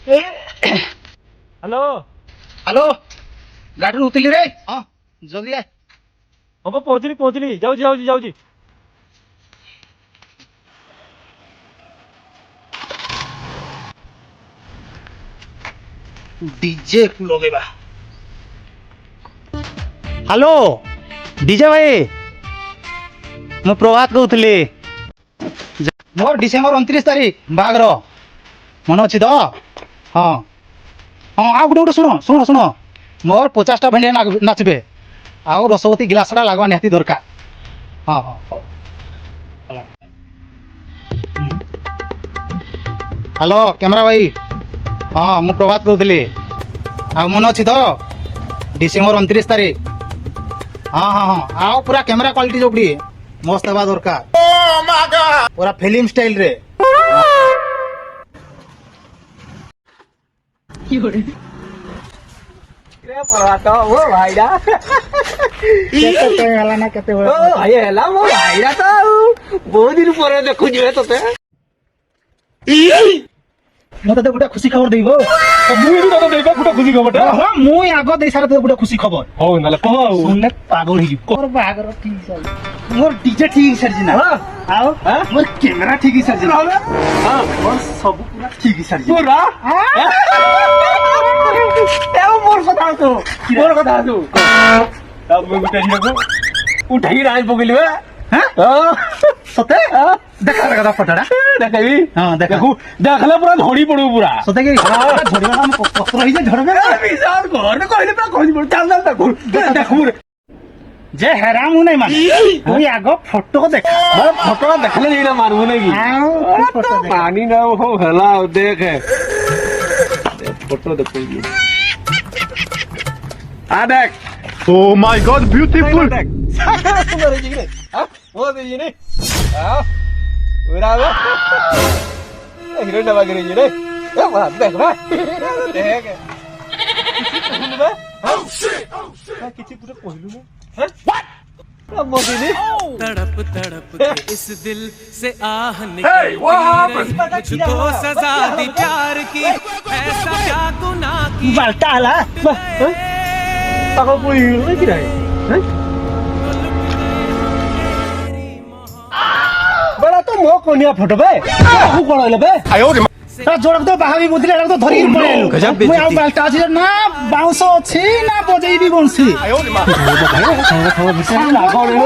Hello hello गाड़ी उतरली रे हाँ जल्दी आए हम पहुंचली जाऊँ डीजे लगेबा हेलो डीजे भाई मु प्रभात कहूली मोर डिसेम्बर 29 तारीख बाघर मन अच्छी तो हाँ हाँ आ गोटे शुण शुण शुण मोर 50टा भेंडिया नाचबे आउ रसवती गिलासटा लगवा निहाती दरकार हाँ हाँ हेलो कैमरा भाई हाँ मु प्रभात कहूली आ मन अच्छी तो डिसेम्बर 29 तारीख हाँ हाँ हाँ आओ पूरा कैमरा क्वालिटी जोड़ी मस्त हवा दरकार पूरा फिल्म स्टाइल रे बहुत दिन पर देखुए तो मत गोटे खुशी खबर देबो गोटे खुशी खबर हां मु आगो दे सारा गोटे खुशी खबर हो नाले कह सुनले पागल ही मोर बागर ठीक सर मोर डीजे ठीक सर जिना आओ मोर कैमरा ठीक सर जिना हां मोर सब पूरा ठीक सर जिना पूरा ए मोर कथा तो तब मैं गुटे उठाई राज पकइले हां सते देखा देखा फटाड़ा देखबी हां देखू देखले पूरा झड़ी पड़ू पूरा सते के झड़बा हम पत्र ही झड़बे विशाल घर कहले पूरा खोज पड़ चल चल देखू जे हैरान हूं नहीं मान तू आगो फोटो देख फोटो देखले नहीं ना मारबो नहीं फोटो देख पानी ना हो हला देख फोटो देखो आ देख Oh my God, beautiful! सुंदर है जी ने हां वो दे जी ने हां पूरा वो हीरो डबा करे जी ने ए वाह देख बा देख oh shit किसी पूरा कहलु ना व्हाट मोदी ने तड़प तड़प के इस दिल से आह निकल मुझको सजा दी प्यार की ऐसा क्या गुनाह की बालता हला पागल पुई रे की रे बड़ा तो मो कोनिया फोटो बे हु कोन बे ता जोड़क तो बाहावी बुदले तो धरी पड़ेलु मैं आ बालता अछि ना बाउंस अछि ना बजेई भी बंसी लागो रे